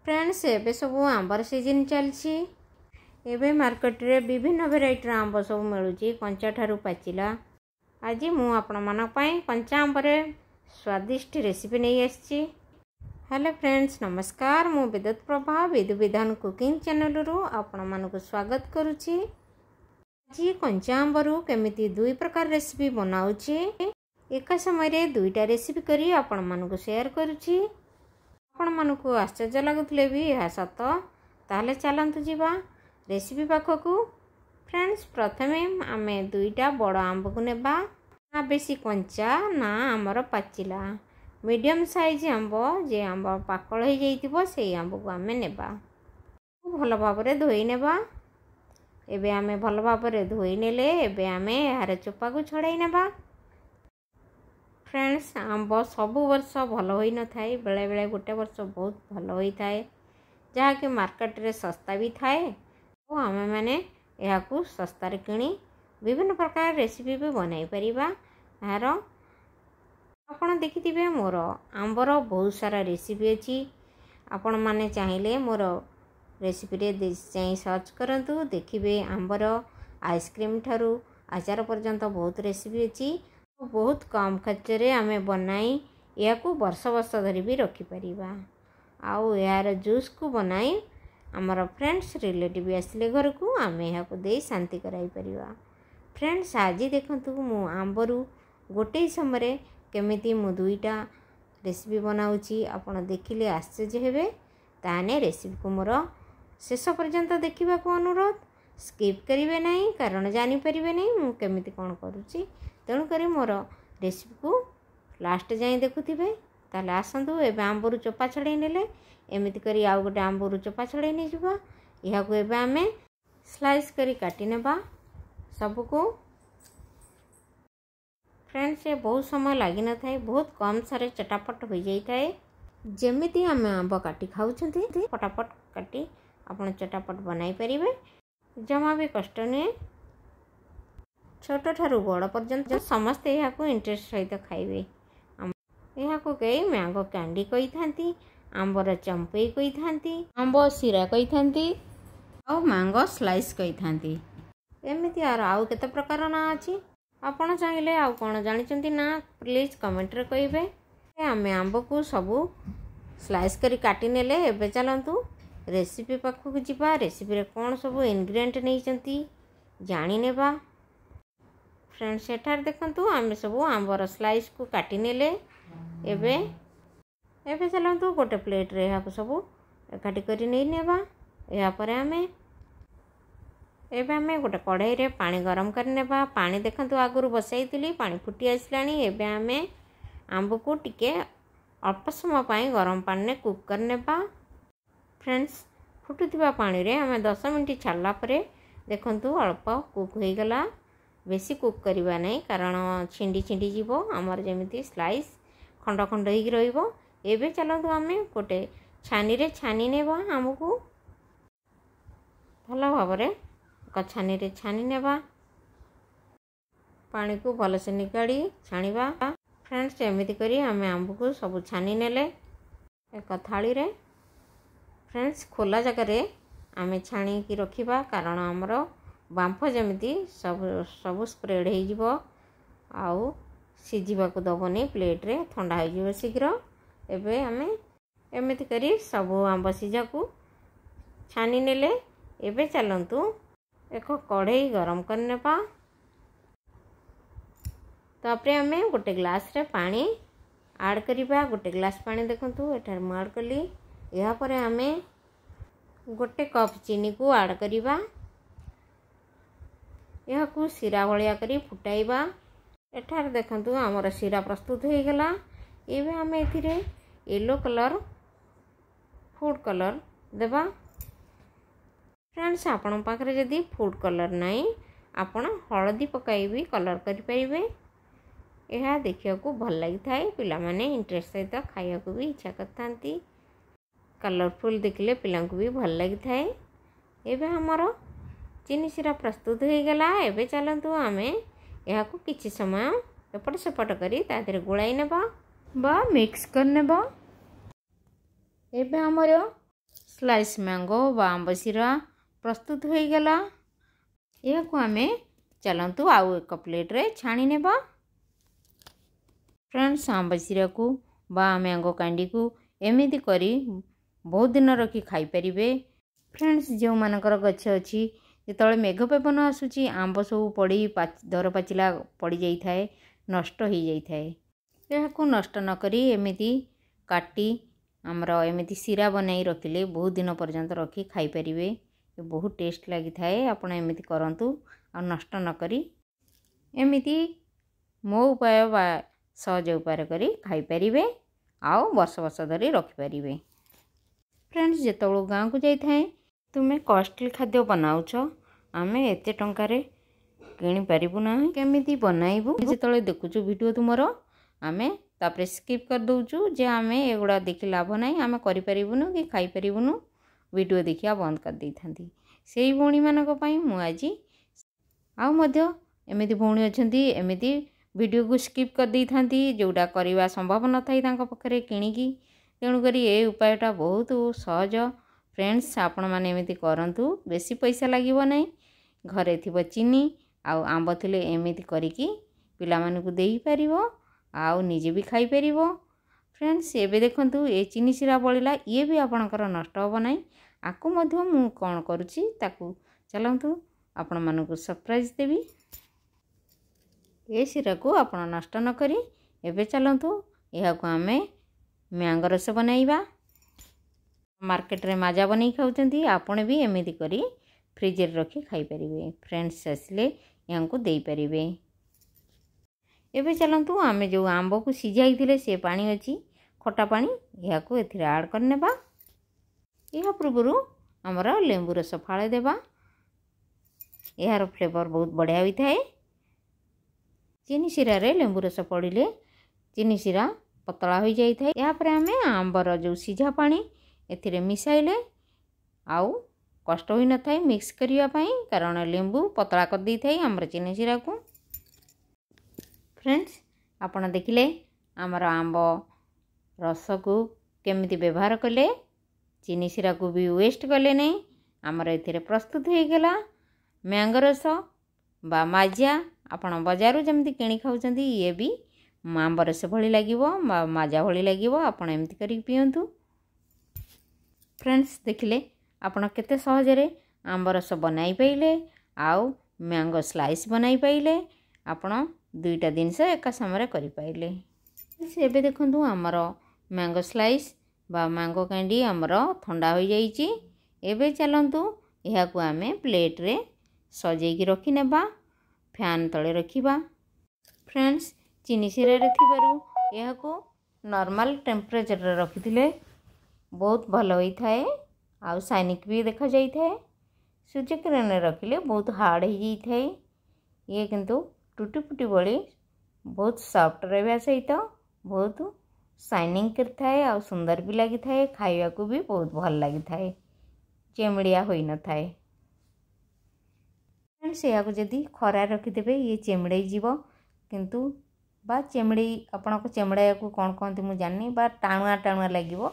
Friends एबे सब आंबर season चलछि। एबे मार्केट रे विभिन्न वेराइटी आंब सब मिलुछि कंचा ठारू पाचिला। आज मु आपण मन पई कंचा आंबर स्वादिष्ट रेसिपी नहीं आछि। हेलो फ्रेंड्स नमस्कार, मु विद्युत प्रभा विधु विधान कुकिंग चैनल रु आपण मन को स्वागत करूछि। आज कंचा आंबरू केमिति दुई प्रकार रेसिपी बनाउछि। एक समय रे दुईटा रेसिपी करी आपण मन को शेयर करूछि। आपण मन को आश्चर्य लगुतले भी यह सत, ताले चलंतु जीवा रेसिपी पाखकू। फ्रेंड्स प्रथमे आमे दुईटा बड़ आंब को नेबा, ना बेसी कंचा ना आमर पाचिला मीडियम साइज आंब, जे आंब पाकल हो जाइतिबो सेई आंब को आमे नेबा। भल भाबरे धोई नेबा। एबे आमे भल भाबरे धोई नेले एबे आमे यार चोपा को छड़ाई नेबा। फ्रेंड्स आंब सब वर्ष भल होई न थाए, बेले बेले गोटे वर्ष बहुत भल होई थाए, जहा कि मार्केट रे सस्ता भी थाए। तो आमे माने याकू सस्ता रे किनी विभिन्न प्रकार रेसिपी भी बनाई परिबा। यार आपण देखिथिबे मोर आंबर बहुत सारा रेसिपी अछि। आपण माने चाहिले मोर रेसिपी रे जाई सर्च करंतु, देखिबे आंबर आइसक्रीम ठारू आचार पर्यंत बहुत रेसिपी अछि। बहुत कम खर्च रे आमे बनाई याकू वर्ष वर्ष धरी भी रखी परिबा। आउ यार जूस को बनाई आमर फ्रेंड्स रिलेटिव आसिले घर को आमे याकू दे शांति कराई परिबा। फ्रेंड्स आज देखंतु मु आंबरू गोटे समय केमिति मु दुईटा रेसिपी बनाउची। आपण देखिले आश्चर्य हेबे। ताने रेसिपी को मोर शेष पर्यंत देखिबा को अनुरोध, स्किप करिवे नहीं, कारण जानि परिबे नहीं मु केमिति कोन करूची। तेणु करी मोर रेसिपी को लास्ट जाए देखुथिबे। ताले आसंतु एबे आंबरू चोपा छड़ाई नेले एमिति करी आउ गोटे आंबरू चोपा छड़ाई नै जिबा। इहा को एबे आमे स्लाइस करी काटी नेबा सब को। फ्रेंड्स ये बहुत समय लागि न थाए, बहुत कम सारे चटापट हो जाई थाए। जेमिति आमे आंब काटी खाउछंती फटाफट काटी आपण चटापट बनाई परिबे, जमा भी कष्ट नहीं। छोट ठारू बड़ पर्यंत समस्ते यहाँ इंटरेस्ट सहित खाइबे। यहाँ कई मैंगो कैंडी कही थांती, आंबर चंपई कही थांती, आंब सीरा कही थांती, और मैंगो स्लाइस कही थांती। एमिति आउ केते प्रकार ना अछि। आपण चाहिले आउ कोन जानिचंती ना प्लीज कमेंट रे कहिबे। आमे आंब को सबू स्लाइस करी काटी नेले एबे चलंतु रेसिपी पाखु जिबा। रेसिपी रे कोन सबू इंग्रेडिएंट नैचंती जानि नेबा। फ्रेंड्स एठार देखंतु आमे सबू आंबर स्लाइस को काटी नेले एबे एबे चलंतु गोटे प्लेट रे याको सबू काटी करी नै नेबा। या परे आमे एबे आमे गोटे कढ़ाई रे पानी गरम कर नेबा। पानी देखंतु आगुरु बसाइतिली, पानी फुटी आसलानी। एबे आमे आंब को टिके अल्प समय पाई गरम पानी ने कुक कर नेबा। फ्रेंड्स फुटुथिबा पानी रे आमे 10 मिनिट छाडला परे देखंतु अल्प कुक होई गला। बेसी कुक करिबा नहीं, कारण छिंडी छिंडी जीवो आमर जेमिति स्लाइस खंड खंड होई रहिबो। एबे चलंतु आमे गोटे छानी रे छानी नेबा। आमको भल भाबरे छानी रे छानी नेबा। पानी को भल से निकाली छाणीबा। फ्रेंड्स एमिति करी आमे आंब को सब छानी नेले एक थाली रे। फ्रेंड्स खोला जगह रे आमे छाणी की रखिबा, कारण हमर बांफ जमिति सब स्प्रेड हो जिवो। आउ सिझिबा को दबनी प्लेट रे, ठंडा हो जिवो शीघ्र। एबे आमे एमिति करी सब आंब सिझा को छानी नेले। एबे चलंतु एक कढ़ाई गरम कर नेबा। तापरे आमे गोटे ग्लास रे पानी ऐड करिबा। गोटे ग्लास पानी देखंतु एठार म ऐड कली। या परे आमे गोटे कप चीनी को ऐड करिबा। यह को सीरा भलिया करी फुटाइबा। एठार देखंतु हमर सीरा प्रस्तुत हो गला। एबे हमें एथिरे येलो कलर फूड कलर देबा। फ्रेंड्स आपण पाखरे जदी फूड कलर नाही, आपण हळदी पकाई भी कलर करि परिबे। एहा देखिया को भल लागि थाए, पिला माने इंटरेस्ट सहित खाइया को भी इच्छा करथांती। कलरफुल देखले पिला को भी भल लागि थाए। एबे हमर चीनी सीरा प्रस्तुत हो गला। एबे चलंतु आमे यहाँ को किछि समय एपट सेपट करी तादरे गोलाई नेबा बा मिक्स कर नेबा। एबे हमर स्लाइस मैंगो बा आंब सीरा प्रस्तुत हो गला। यह को आमे चलंतु आउ एक प्लेट रे छाणी नेबा। फ्रेंड्स आंब सीरा को बा मैंगो कैंडी को एमिति करी बहुत दिन रखी खाई परिबे। फ्रेंड्स जो मानकर गछ अछि जेतळे मेघ पवन आसुची आंब सब पड़ी दर पाचिला पड़ी जाई थाए नष्ट हो जाई थाए। यह को नष्ट न करी एमिति काटी हमरो एमिति सीरा बनाई रखिले बहुत दिन पर्यंत रखी खाई परिबे। ये बहुत टेस्ट लगी थाए। आपण एमिति करंतु आ नष्ट न करी एमिति मो उपाय बा सहज उपाय करी खाई परिबे आउ वर्ष वर्ष धरी रखी परिबे। फ्रेंड्स जेतळे गाँव को जाई थाए तुमे कॉस्टली खाद्य बनाउछ आमे एते टंकारे किणी परिबु ना केमिति बनाइबु। जेतळे देखुछु वीडियो तुमरो आमे तापरे स्किप कर दउछु जे आमे एगुडा देखि लाभ नाही आमे करि परिबुनु कि खाई परिबुनु वीडियो देखिया बंद कर देई थांती। सेही भौणी मानक पई मु आजी आउ मध्य एमिति भौणी अछंती एमिति वीडियो को स्किप कर देई थांती जोडा करिवा संभव न थाई तांको पखरे किणीकी। तेणु करी ए उपायटा बहुत सहज। फ्रेंड्स आपण माने एमिति करंतु बेसी पैसा लागिबो नाही। घरे थिबो चीनी आउ आंब थिले एमिति करिकी पिला मानकु देई परिबो आउ निजे भी खाई परिबो। फ्रेंड्स एबे देखंतु ए चीनी सिरा बळिला ये भी आपणकर नष्ट होबो नाही। आकु मध्य मु कोन करूची ताकु चलंतु आपण मानकु सरप्राइज देबी। ए सिरा को आपण नष्ट न करी एबे चलंतु एहा को आमे मैंगो रस बनाइबा। मार्केट रे माजा बनै खाउचंती आपण भी एमिति करी फ्रिज रे रखी खाई परिबे। फ्रेंड्स आसले यांको देई परिबे। एबे चलंतु आमे जो आंब को सिजाई थिले से पानी अछि खटा पानी या को एथिरे ऐड करनेबा। यह पूर्वरु हमरा लेंबू रस फाळे देबा। यार फ्लेवर बहुत बढ़िया होई थाए। चीनी सिरा रे लेंबू रस पड़िले चीनी सिरा पतला हो जाई थाए। या पर आमे आंबर जो सिझा पानी एथिरे मिसाइले आउ कष्ट होई न थाए मिक्स करिया पई कारण लेंबू पतला कर दी थाए हमर चीनी सिरा को। फ्रेंड्स आपण देखिले हमर आंब रस को केमिति व्यवहार कले चीनी सिरा को भी वेस्ट कले नहीं। हमर एथिरे प्रस्तुत हो गला मैंगो रस बा माजा। आपण बाजारू जेमिति किणी खाउचंती ये भी आंब रस भली लागिवो बा माजा भली लागिवो। आपण एमिति करी पियंतु। फ्रेंड्स देखिले आपण केते सहजरे आंब रस बनाई पाइले आउ मैंगो स्लाइस बनाई पाइले। आपण दुईटा जिनस एका समय करि पाइले। एबे देखंतु हमर मैंगो स्लाइस बा मैंगो कैंडी हमर ठंडा हो जाईची। एबे चलंतु एहा को आमे प्लेट रे सजेई की रखि नेबा फैन तळे रखिबा। फ्रेंड्स चीनी सिरा रे थिबारु एहा को नॉर्मल टेम्परेचर रे रखिथिले बहुत भल होई थाए आउ साइनिक भी देखा जाई थाए। सूर्य किरण रे रखिले बहुत हार्ड हो जाई थाए। ये किंतु टूटी फुटी बड़ी बहुत सॉफ्ट रहबा सहित बहुत शाइनिंग करथाए आ सुंदर भी लगी थाए। खाइबा को भी बहुत भल लगी थाए चेमड़िया होई न थाए। फ्रेंड्स या को जदी खरा रखि देबे ये चेमड़ाई जीवो किंतु बा चेमड़ी आपण को चेमड़ाया को कोन कोनती मु जाननी बा टाणुआ टाणुआ लागिवो।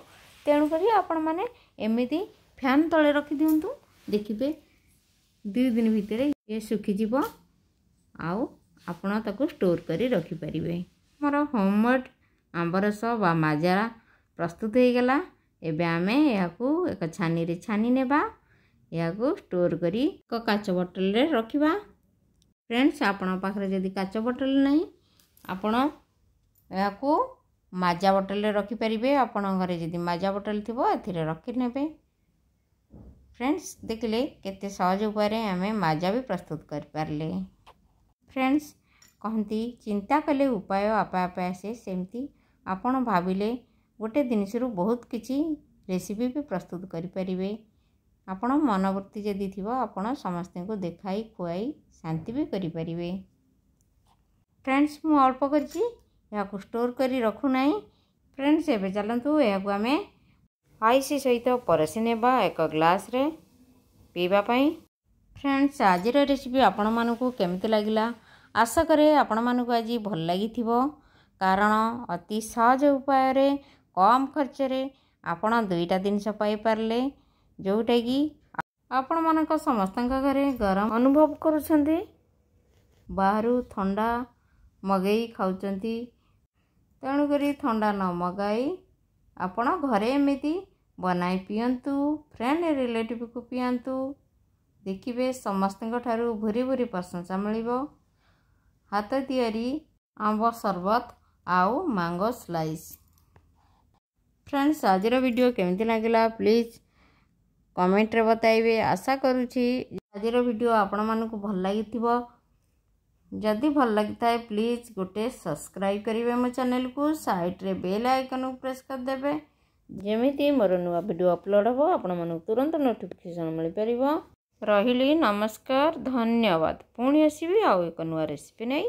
तेणु करी आपण माने एमिति फैन तळे रखि दियंतु देखिबे 2 दिन भितरे ये सुखी जीवो आउ आपण ताको स्टोर करी रखि परिबे। हमर होममेड आंब रस बा माजा प्रस्तुत हो गला। एबे आमे याकू एक छानी रे छानी नेबा याकू स्टोर करी एक काच बोतल रे रखिबा। फ्रेंड्स आपण पाखरे जदी काच बोतल नहीं आपण याकू माजा बोतल रे रखि परिबे। आपण घरे जदी माजा बोतल थिबो एथिरे रखि नेबे। फ्रेंड्स देखले केते सहज उपाय रे आमे माजा भी प्रस्तुत कर पारले। फ्रेंड्स कहती चिंता कले उपाय आपे आपे आसे सेमती आपण भाविले गोटे जिनिसरू बहुत किछि रेसिपी भी प्रस्तुत करि परिबे। आपण मनोवृत्ति जदि थिबो आपण समस्त को देखाई खुआई शांति भी करि परिबे। फ्रेंड्स मु अल्प करछि याकू स्टोर करी रखु नाही। फ्रेंड्स एबे चलंतु याकू आमे आइस सहित परसी नेबा एक ग्लास रे पीबा पई। फ्रेंड्स आज रेसिपी आपण मानकू केमिति लागिला आशा करे आपण मानकू आज भल लगी थिबो कारण अति सहज उपाय रे कम खर्च रे आपण दुईटा जिनस पाई पारले जोटाकि आपण मानक समस्त घरे गरम अनुभव करुछंती बाहरु ठंडा मगई खाउचंती तेणुकरी ठंडा न मगाई आपण घरे एमिति बनाई पियंतु फ्रेंड रिलेटिव को पियंतु देखिए समस्त ठारू भूरी भूरी प्रशंसा मिलिबो। हाथ तियारी आंब शरबत आउ मैंगो स्लाइस। फ्रेंड्स आज वीडियो केमिति लागिला प्लीज कमेंट रे बताइबे। आशा करूची आज वीडियो आपण मानकु भल लागिथिबो। जदि भल लगिता है प्लीज गोटे सब्सक्राइब करेंगे मो चैनल को साइड रे बेल आइकन को प्रेस कर देबे जेमिति मोर नुआ वीडियो अपलोड हो आपण मानकु तुरंत नोटिफिकेशन मिल परिबो। रहिली नमस्कार धन्यवाद। पुणी आसीबी आउ एक नुआ रेसिपी नहीं।